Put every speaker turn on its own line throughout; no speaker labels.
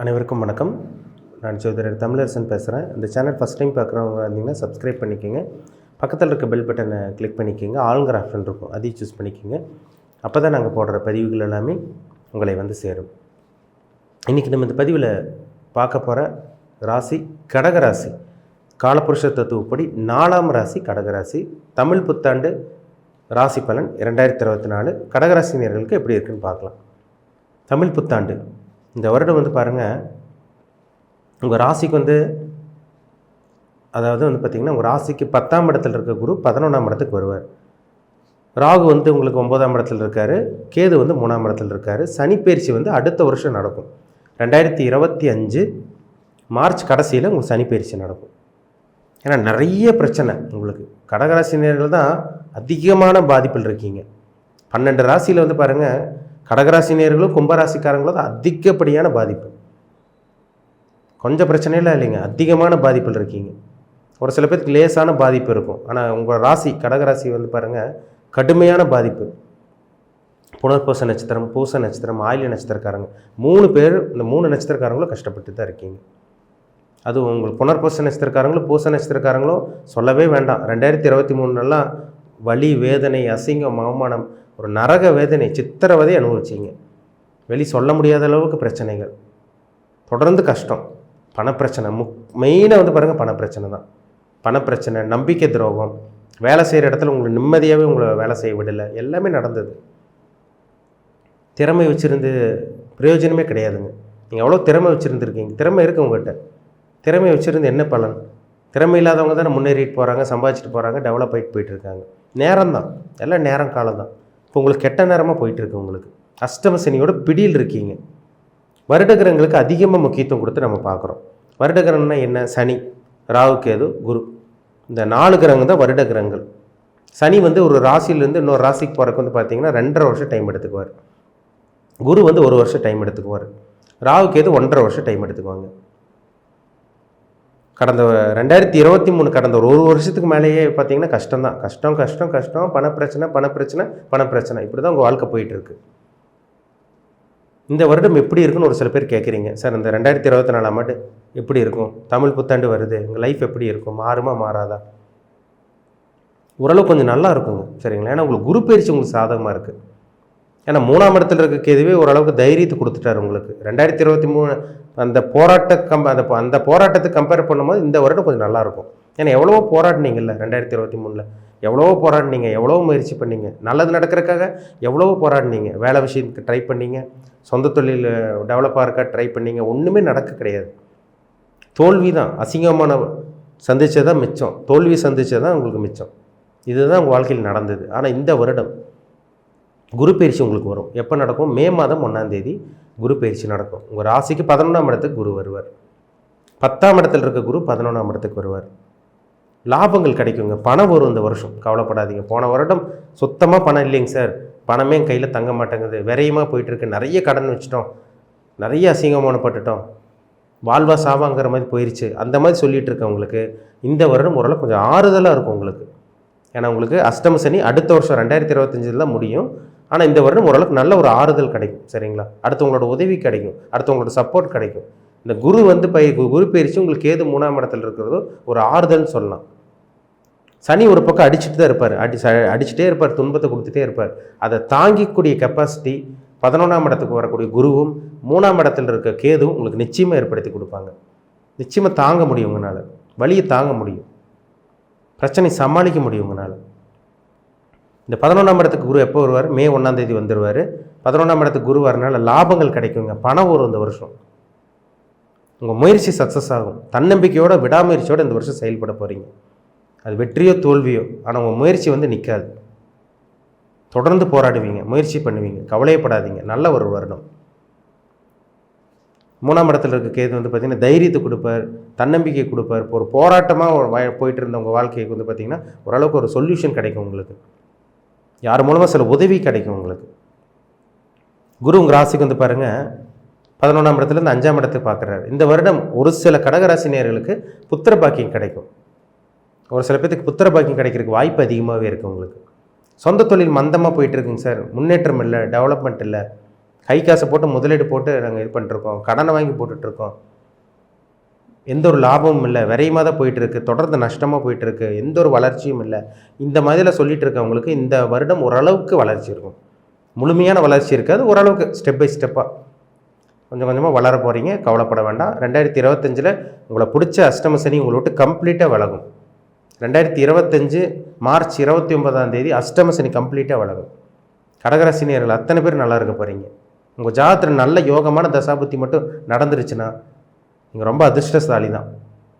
அனைவருக்கும் வணக்கம். நான் ஜோதிடர் தமிழரசன் பேசுகிறேன். இந்த சேனல் ஃபஸ்ட் டைம் பார்க்குறவங்க இருந்தீங்கன்னா சப்ஸ்கிரைப் பண்ணிக்கோங்க. பக்கத்தில் இருக்க பெல் பட்டனை கிளிக் பண்ணிக்கோங்க. ஆளுங்கிற ஆப்ஷன் இருக்கும், அதையும் சூஸ் பண்ணிக்கோங்க. அப்போ தான் நாங்கள் போடுற பதிவுகள் எல்லாமே உங்களை வந்து சேரும். இன்றைக்கி நம்ம இந்த பதிவில் பார்க்க போகிற ராசி கடகராசி. காலபுருஷ தத்துவப்படி 4ஆம் ராசி கடகராசி. தமிழ் புத்தாண்டு ராசி பலன் 2024 கடகராசினியர்களுக்கு எப்படி இருக்குன்னு பார்க்கலாம். தமிழ் புத்தாண்டு இந்த வருடம் வந்து பாருங்கள், உங்கள் ராசிக்கு அதாவது பார்த்திங்கன்னா உங்கள் ராசிக்கு 10ஆம் இடத்துல இருக்க குரு 11ஆம் இடத்துக்கு வருவார். ராகு உங்களுக்கு 9ஆம் இடத்துல இருக்கார். கேது 3ஆம் இடத்துல இருக்கார். சனி பயிற்சி அடுத்த வருஷம் நடக்கும். 2025 மார்ச் கடைசியில் உங்களுக்கு சனி பயிற்சி நடக்கும். ஏன்னா நிறைய பிரச்சனை உங்களுக்கு கடகராசினியர்கள் தான் அதிகமான பாதிப்பில் இருக்கீங்க. 12 ராசியில் பாருங்கள், கடகராசினியர்களும் கும்பராசிக்காரங்களும் தான் அதிகப்படியான பாதிப்பு. கொஞ்சம் பிரச்சனைலாம் இல்லைங்க, அதிகமான பாதிப்பில் இருக்கீங்க. ஒரு சில பேருக்கு லேசான பாதிப்பு இருக்கும். ஆனால் உங்கள் ராசி கடகராசி பாருங்கள், கடுமையான பாதிப்பு. புனர்பூச நட்சத்திரம், பூச நட்சத்திரம், ஆயில்ய நட்சத்திரக்காரங்க 3 பேர், இந்த 3 நட்சத்திரக்காரங்களும் கஷ்டப்பட்டு தான் இருக்கீங்க. அதுவும் உங்களுக்கு புனர்பூச நட்சத்திரக்காரங்களும் பூச நட்சத்திரக்காரங்களும் சொல்லவே வேண்டாம். 2023 வலி, வேதனை, அசிங்கம், அவமானம், ஒரு நரக வேதனை, சித்திரவதை அனுபவிச்சிங்க. வெளி சொல்ல முடியாத அளவுக்கு பிரச்சனைகள், தொடர்ந்து கஷ்டம், பணப்பிரச்சனை. மெயினாக பாருங்கள், பணப்பிரச்சனை தான். பணப்பிரச்சனை, நம்பிக்கை துரோகம், வேலை செய்கிற இடத்துல உங்களுக்கு நிம்மதியாகவே உங்களை வேலை செய்ய விடலை, எல்லாமே நடந்தது. திறமை வச்சுருந்து பிரயோஜனமே கிடையாதுங்க. நீங்கள் எவ்வளோ திறமை வச்சுருந்துருக்கீங்க, திறமை இருக்குது உங்கள்கிட்ட. திறமை வச்சுருந்து என்ன பலன்? திறமை இல்லாதவங்க தானே முன்னேறிட்டு போகிறாங்க, சம்பாதிச்சிட்டு போகிறாங்க, டெவலப் ஆகிட்டு போயிட்டுருக்காங்க. நேரம் தான், எல்லாம் நேரம் காலம் தான். இப்போ உங்களுக்கு கெட்ட நேரமாக போயிட்டுருக்கு. உங்களுக்கு அஷ்டம சனியோட பிடியில் இருக்கீங்க. வருடகிரகங்களுக்கு அதிகமாக முக்கியத்துவம் கொடுத்து நம்ம பார்க்குறோம். வருடகிரகம்னா என்ன? சனி, ராகு, கேது, குரு, இந்த 4 கிரகங்கள் தான் வருடகிரகங்கள். சனி ஒரு ராசியிலேருந்து இன்னொரு ராசிக்கு போகிறக்கு பார்த்தீங்கன்னா 2.5 வருஷம் டைம் எடுத்துக்குவார். குரு 1 வருஷம் டைம் எடுத்துக்குவார். ராகு, கேது 1.5 வருஷம் டைம் எடுத்துக்குவாங்க. கடந்த 2023 கடந்த ஒரு வருஷத்துக்கு மேலேயே பார்த்தீங்கன்னா கஷ்டம்தான். கஷ்டம் கஷ்டம் கஷ்டம், பணப்பிரச்சனை பணப்பிரச்சனை பணப்பிரச்சனை, இப்படி தான் உங்கள் வாழ்க்கை போயிட்டுருக்கு. இந்த வருடம் எப்படி இருக்குன்னு ஒரு சில பேர் கேட்குறீங்க. சார், இந்த 2024ஆம் ஆண்டு எப்படி இருக்கும்? தமிழ் புத்தாண்டு வருது, உங்கள் லைஃப் எப்படி இருக்கும்? மாறுமா மாறாதா? ஓரளவு கொஞ்சம் நல்லா இருக்குங்க, சரிங்களா? ஏன்னா உங்களுக்கு குரு பயிற்சி உங்களுக்கு சாதகமாக இருக்குது. ஏன்னா 3ஆம் இடத்துல இருக்க கேதுவே ஓரளவுக்கு தைரியத்தை கொடுத்துட்டார் உங்களுக்கு. 2023 அந்த அந்த போராட்டத்துக்கு கம்பேர் பண்ணும்போது இந்த வருடம் கொஞ்சம் நல்லாயிருக்கும். ஏன்னா எவ்வளவோ போராடினீங்கல்ல 2023 எவ்வளவோ போராடினீங்க, எவ்வளோ முயற்சி பண்ணீங்க, நல்லது நடக்கிறதுக்காக எவ்வளவோ போராடினீங்க. வேலை விஷயத்துக்கு ட்ரை பண்ணீங்க, சொந்த தொழில் டெவலப்பாக இருக்க ட்ரை பண்ணீங்க, ஒன்றுமே நடக்க கிடையாது. தோல்வி தான். அசிங்கமான சந்தித்ததான் மிச்சம், தோல்வி சந்தித்ததான் உங்களுக்கு மிச்சம். இதுதான் உங்கள் வாழ்க்கையில் நடந்தது. ஆனால் இந்த வருடம் குரு பயிற்சி உங்களுக்கு வரும். எப்போ நடக்கும்? மே மாதம் 1ஆம் தேதி குரு பயிற்சி நடக்கும். உங்கள் ராசிக்கு 11ஆம் இடத்துக்கு குரு வருவார். 10ஆம் இடத்துல இருக்க குரு 11ஆம் இடத்துக்கு வருவார். லாபங்கள் கிடைக்குங்க, பணம் வரும் இந்த வருஷம், கவலைப்படாதீங்க. போன வருடம் சுத்தமாக பணம் இல்லைங்க சார், பணமே கையில் தங்க மாட்டேங்குது, விரையமாக போயிட்டுருக்கு, நிறைய கடன் வச்சிட்டோம், நிறைய அசிங்கமானப்பட்டுட்டோம், வாழ்வா சாவாங்கிற மாதிரி போயிடுச்சு, அந்த மாதிரி சொல்லிகிட்டு இருக்கவங்களுக்கு இந்த வருடம் ஓரளவு கொஞ்சம் ஆறுதலாக இருக்கும் உங்களுக்கு. ஏன்னா உங்களுக்கு அஷ்டம சனி அடுத்த வருஷம் 2025 தான் முடியும். ஆனால் இந்த வருடம் ஓரளவுக்கு நல்ல ஒரு ஆறுதல் கிடைக்கும், சரிங்களா? அடுத்தவங்களோட உதவி கிடைக்கும், அடுத்தவங்களோட சப்போர்ட் கிடைக்கும். இந்த குரு குரு பயிற்சி உங்களுக்கு கேது 3ஆம் இடத்துல இருக்கிறதோ ஒரு ஆறுதல்னு சொல்லலாம். சனி ஒரு பக்கம் அடிச்சுட்டு தான் இருப்பார், அடிச்சுட்டே இருப்பார், துன்பத்தை கொடுத்துட்டே இருப்பார். அதை தாங்கிக்கூடிய கெப்பாசிட்டி 11ஆம் இடத்துக்கு வரக்கூடிய குருவும் 3ஆம் இடத்துல இருக்க கேதுவும் உங்களுக்கு நிச்சயமாக ஏற்படுத்தி கொடுப்பாங்க. நிச்சயமாக தாங்க முடியும், உங்களால் வலியை தாங்க முடியும், பிரச்சனை சமாளிக்க முடியும் உங்களால். இந்த 11ஆம் இடத்துக்கு குரு எப்போ வருவார்? மே 1ஆம் தேதி வந்துடுவார். 11ஆம் இடத்துக்கு குரு வரனால லாபங்கள் கிடைக்குங்க, பணம் வரும் இந்த வருஷம். உங்கள் முயற்சி சக்ஸஸ் ஆகும். தன்னம்பிக்கையோட விடாமுயற்சியோடு இந்த வருஷம் செயல்பட போகிறீங்க. அது வெற்றியோ தோல்வியோ, ஆனால் உங்கள் முயற்சி நிற்காது. தொடர்ந்து போராடுவீங்க, முயற்சி பண்ணுவீங்க, கவலையப்படாதீங்க. நல்ல ஒரு வருடம். 3ஆம் இடத்துல இருக்க கேது பார்த்திங்கன்னா தைரியத்தை கொடுப்பார், தன்னம்பிக்கை கொடுப்பார். இப்போ ஒரு போராட்டமாக போயிட்டு இருந்த உங்கள் வாழ்க்கைக்கு பார்த்திங்கன்னா ஓரளவுக்கு ஒரு சொல்யூஷன் கிடைக்கும் உங்களுக்கு. யார் மூலமாக சில உதவி கிடைக்கும் உங்களுக்கு. குரு உங்கள் ராசிக்கு பாருங்கள் 11ஆம் இடத்துலேருந்து 5ஆம் இடத்துக்கு பார்க்குறாரு. இந்த வருடம் ஒரு சில கடகராசினியர்களுக்கு புத்திர பாக்கியம் கிடைக்கும். ஒரு சில பேருக்கு புத்திர பாக்கியம் கிடைக்கிறதுக்கு வாய்ப்பு அதிகமாகவே இருக்குது உங்களுக்கு. சொந்த தொழில் மந்தமாக போயிட்டுருக்குங்க சார், முன்னேற்றம் இல்லை, டெவலப்மெண்ட் இல்லை, கை காசை போட்டு முதலீடு போட்டு நாங்கள் இது பண்ணிட்டுருக்கோம், கடனை வாங்கி போட்டுட்ருக்கோம், எந்த ஒரு லாபமும் இல்லை, விரையமாக தான் போயிட்டுருக்கு, தொடர்ந்து நஷ்டமாக போயிட்டுருக்கு, எந்த ஒரு வளர்ச்சியும் இல்லை. இந்த மாதிரிலாம் சொல்லிகிட்டு இருக்கவங்களுக்கு இந்த வருடம் ஓரளவுக்கு வளர்ச்சி இருக்கும். முழுமையான வளர்ச்சி இருக்காது, ஓரளவுக்கு ஸ்டெப் பை ஸ்டெப்பாக கொஞ்சம் கொஞ்சமாக வளர போகிறீங்க. கவலைப்பட வேண்டாம். 2025 உங்களை பிடிச்ச அஷ்டம சனி உங்களை விட்டு கம்ப்ளீட்டாக விலகும். 2025 மார்ச் 29 அஷ்டம சனி கம்ப்ளீட்டாக விலகும். கடகராசினியர்கள் அத்தனை பேர் நல்லா இருக்க போகிறீங்க. உங்கள் ஜாதகத்தில் நல்ல யோகமான தசாபுத்தி மட்டும் நடந்துருச்சுன்னா நீங்கள் ரொம்ப அதிர்ஷ்டசாலி தான்.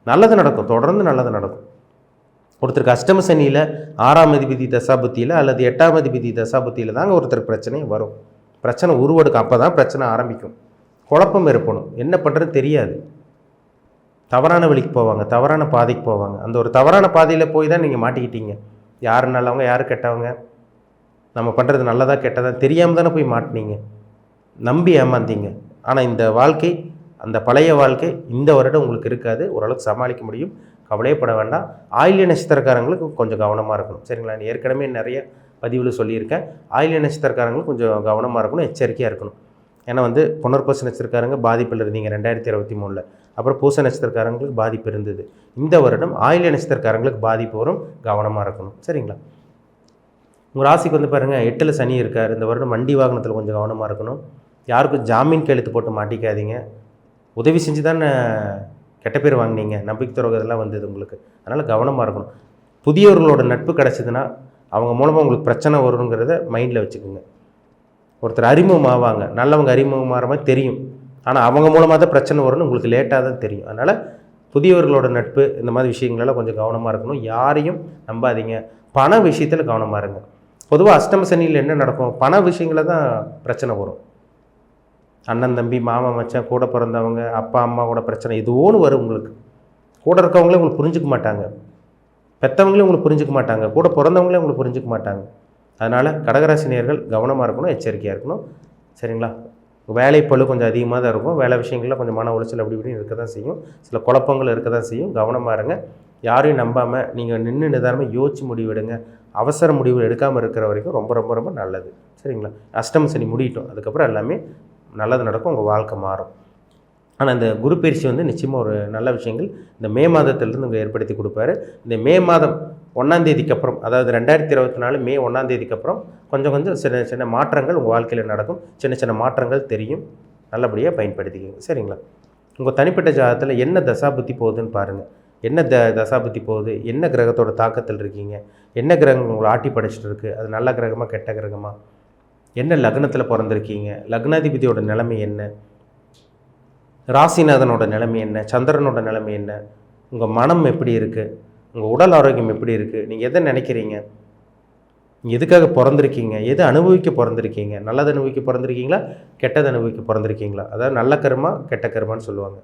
நல்லது நடக்கும், தொடர்ந்து நல்லது நடக்கும். ஒருத்தருக்கு அஷ்டம சனியில் 6ஆம் அதிபதி தசாபுத்தியில் அல்லது 8ஆம் அதிபதி தசாபுத்தியில் தாங்க ஒருத்தருக்கு பிரச்சனையும் வரும். பிரச்சனை உருவெடுக்கும், அப்போ தான் பிரச்சனை ஆரம்பிக்கும். குழப்பம் ஏற்படும், என்ன பண்ணுறதுன்னு தெரியாது. தவறான வழிக்கு போவாங்க, தவறான பாதைக்கு போவாங்க. அந்த ஒரு தவறான பாதையில் போய் தான் நீங்கள் மாட்டிக்கிட்டீங்க. யார் நல்லவங்க யார் கெட்டவங்க, நம்ம பண்ணுறது நல்லதா கெட்டதா தெரியாமல் தானே போய் மாட்டினீங்க, நம்பி ஏமாந்தீங்க. ஆனால் இந்த வாழ்க்கை, அந்த பழைய வாழ்க்கை இந்த வருடம் உங்களுக்கு இருக்காது. ஓரளவுக்கு சமாளிக்க முடியும், கவலையப்பட வேண்டாம். ஆயில்ய நட்சத்திரக்காரங்களுக்கு கொஞ்சம் கவனமாக இருக்கணும், சரிங்களா? ஏற்கனவே நிறைய பதிவில் சொல்லியிருக்கேன். ஆயில்ய நட்சத்திரக்காரங்களுக்கு கொஞ்சம் கவனமாக இருக்கணும், எச்சரிக்கையாக இருக்கணும். ஏன்னா புனர்பூச நட்சத்திரக்காரங்க பாதிப்பில் இருந்தீங்க 2023. அப்புறம் பூச நட்சத்திரக்காரங்களுக்கு பாதிப்பு இருந்தது. இந்த வருடம் ஆயில்ய நட்சத்திரக்காரங்களுக்கு பாதிப்பு வரும், கவனமாக இருக்கணும், சரிங்களா? உங்கள் ராசிக்கு பாருங்கள் 8ல் சனி இருக்கார். இந்த வருடம் வண்டி வாகனத்தில் கொஞ்சம் கவனமாக இருக்கணும். யாருக்கும் ஜாமீன் கையெழுத்து போட்டு மாட்டிக்காதீங்க. உதவி செஞ்சு தானே கெட்ட பேர் வாங்கினீங்க, நம்பிக்கை துரோகம் இதெல்லாம் வந்தது உங்களுக்கு. அதனால் கவனமாக இருக்கணும். புதியவர்களோட நட்பு கிடச்சிதுன்னா அவங்க மூலமாக உங்களுக்கு பிரச்சனை வருங்கிறத மைண்டில் வச்சுக்கோங்க. ஒருத்தர் அறிமுகம் ஆவாங்க, நல்லவங்க அறிமுகம் ஆகிற மாதிரி தெரியும், ஆனால் அவங்க மூலமாக தான் பிரச்சனை வரும்னு உங்களுக்கு லேட்டாக தான் தெரியும். அதனால் புதியவர்களோட நட்பு இந்த மாதிரி விஷயங்களெல்லாம் கொஞ்சம் கவனமாக இருக்கணும். யாரையும் நம்பாதீங்க. பண விஷயத்தில் கவனமாக இருங்க. பொதுவாக அஷ்டம சனியில் என்ன நடக்கும், பண விஷயங்களில் தான் பிரச்சனை வரும். அண்ணன் தம்பி மாமா மச்சான் கூட பிறந்தவங்க அப்பா அம்மாவோட பிரச்சனை எதுவோன்னு வரும் உங்களுக்கு. கூட இருக்கவங்களே உங்களுக்கு புரிஞ்சிக்க மாட்டாங்க, பெற்றவங்களே உங்களுக்கு புரிஞ்சிக்க மாட்டாங்க, கூட பிறந்தவங்களே உங்களுக்கு புரிஞ்சிக்க மாட்டாங்க. அதனால் கடகராசினியர்கள் கவனமாக இருக்கணும், எச்சரிக்கையாக இருக்கணும், சரிங்களா? வேலைப்பளு கொஞ்சம் அதிகமாக தான் இருக்கும். வேலை விஷயங்களில் கொஞ்சம் மன உளைச்சல் அப்படி இப்படின்னு இருக்க தான் செய்யும், சில குழப்பங்கள் இருக்க தான் செய்யும். கவனமாக இருங்க. யாரையும் நம்பாமல் நீங்கள் நின்று நிதானமாக யோசிச்சு முடிவெடுங்க. அவசர முடிவு எடுக்காமல் இருக்கிற வரைக்கும் ரொம்ப ரொம்ப ரொம்ப நல்லது, சரிங்களா? அஷ்டம சனி முடியட்டும், அதுக்கப்புறம் எல்லாமே நல்லது நடக்கும், உங்கள் வாழ்க்கை மாறும். ஆனால் இந்த குரு பயிற்சி நிச்சயமாக ஒரு நல்ல விஷயங்கள் இந்த மே மாதத்திலிருந்து உங்கள் ஏற்படுத்தி கொடுப்பாரு. இந்த மே மாதம் 1ஆம் தேதிக்கு அப்புறம், அதாவது 2024 மே 1ஆம் தேதிக்கு அப்புறம் கொஞ்சம் சின்ன சின்ன மாற்றங்கள் உங்கள் வாழ்க்கையில் நடக்கும். சின்ன சின்ன மாற்றங்கள் தெரியும், நல்லபடியாக பயன்படுத்திக்கோங்க, சரிங்களா? உங்கள் தனிப்பட்ட ஜாதகத்தில் என்ன தசாபுத்தி போகுதுன்னு பாருங்கள். என்ன தசாபுத்தி போகுது, என்ன கிரகத்தோட தாக்கத்தில் இருக்கீங்க, என்ன கிரகம் உங்களை ஆட்டி படைச்சிட்டு இருக்குது, அது நல்ல கிரகமாக கெட்ட கிரகமாக, என்ன லக்னத்தில் பிறந்திருக்கீங்க, லக்னாதிபதியோட நிலைமை என்ன, ராசிநாதனோட நிலைமை என்ன, சந்திரனோட நிலைமை என்ன, உங்கள் மனம் எப்படி இருக்குது, உங்கள் உடல் ஆரோக்கியம் எப்படி இருக்குது, நீங்கள் எதை நினைக்கிறீங்க, நீங்கள் எதுக்காக பிறந்திருக்கீங்க, எது அனுபவிக்க பிறந்திருக்கீங்க, நல்லது அனுபவிக்க பிறந்திருக்கீங்களா கெட்டது அனுபவிக்க பிறந்திருக்கீங்களா? அதாவது நல்ல கர்மா கெட்ட கர்மான்னு சொல்லுவாங்க.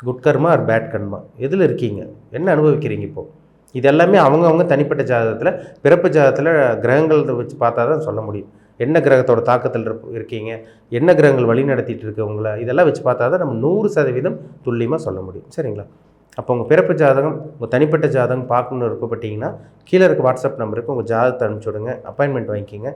குட் கர்மா ஆர் பேட் கர்மா, எதில் இருக்கீங்க, என்ன அனுபவிக்கிறீங்க இப்போது? இது எல்லாமே அவங்கவுங்க தனிப்பட்ட ஜாதகத்தில், பிறப்பு ஜாதகத்தில் கிரகங்கள் வச்சு பார்த்தா தான் சொல்ல முடியும். என்ன கிரகத்தோட தாக்கத்தில் இருக்கீங்க, என்ன கிரகங்கள் வழி நடத்திட்டு இருக்கு உங்களை, இதெல்லாம் வச்சு பார்த்தா தான் நம்ம 100% துல்லியமாக சொல்ல முடியும், சரிங்களா? அப்போ உங்கள் பிறப்பு ஜாதகம், உங்கள் தனிப்பட்ட ஜாதகம் பார்க்கணுன்னு விருப்பப்பட்டீங்கன்னா கீழே இருக்க வாட்ஸ்அப் நம்பருக்கு உங்கள் ஜாதகத்தை அனுப்பிச்சி விடுங்க, அப்பாயின்மெண்ட் வாங்கிக்கிங்க.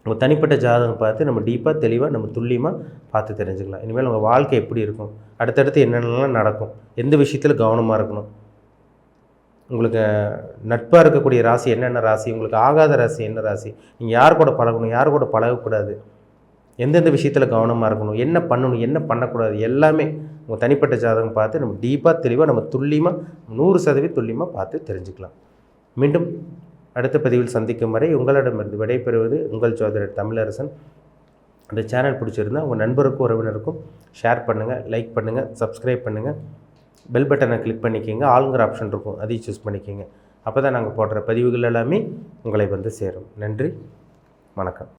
உங்கள் தனிப்பட்ட ஜாதகம் பார்த்து நம்ம டீப்பாக தெளிவாக நம்ம துல்லியமாக பார்த்து தெரிஞ்சுக்கலாம். இனிமேல் உங்கள் வாழ்க்கை எப்படி இருக்கும், அடுத்தடுத்து என்னென்னலாம் நடக்கும், எந்த விஷயத்தில் கவனமாக இருக்கணும், உங்களுக்கு நட்பாக இருக்கக்கூடிய ராசி என்னென்ன ராசி, உங்களுக்கு ஆகாத ராசி என்ன ராசி, நீங்கள் யார் கூட பழகணும் யார் கூட பழகக்கூடாது, எந்தெந்த விஷயத்தில் கவனமாக இருக்கணும், என்ன பண்ணணும் என்ன பண்ணக்கூடாது, எல்லாமே உங்கள் தனிப்பட்ட ஜாதகம் பார்த்து நம்ம டீப்பாக தெளிவாக நம்ம துல்லியமாக 100% துல்லியமாக பார்த்து தெரிஞ்சுக்கலாம். மீண்டும் அடுத்த பதிவில் சந்திக்கும் வரை உங்களிடமிருந்து விடைபெறுவது உங்கள் ஜோதிடர் தமிழரசன். அந்த சேனல் பிடிச்சிருந்தால் உங்கள் நண்பருக்கும் உறவினருக்கும் ஷேர் பண்ணுங்கள், லைக் பண்ணுங்கள், சப்ஸ்கிரைப் பண்ணுங்கள், பெல் பட்டனை கிளிக் பண்ணிக்கோங்க, ஆளுங்கிற ஆப்ஷன் இருக்கும் அதையும் சூஸ் பண்ணிக்கோங்க. அப்போ தான் நாங்கள் போடுற பதிவுகள் எல்லாமே உங்களை சேரும். நன்றி, வணக்கம்.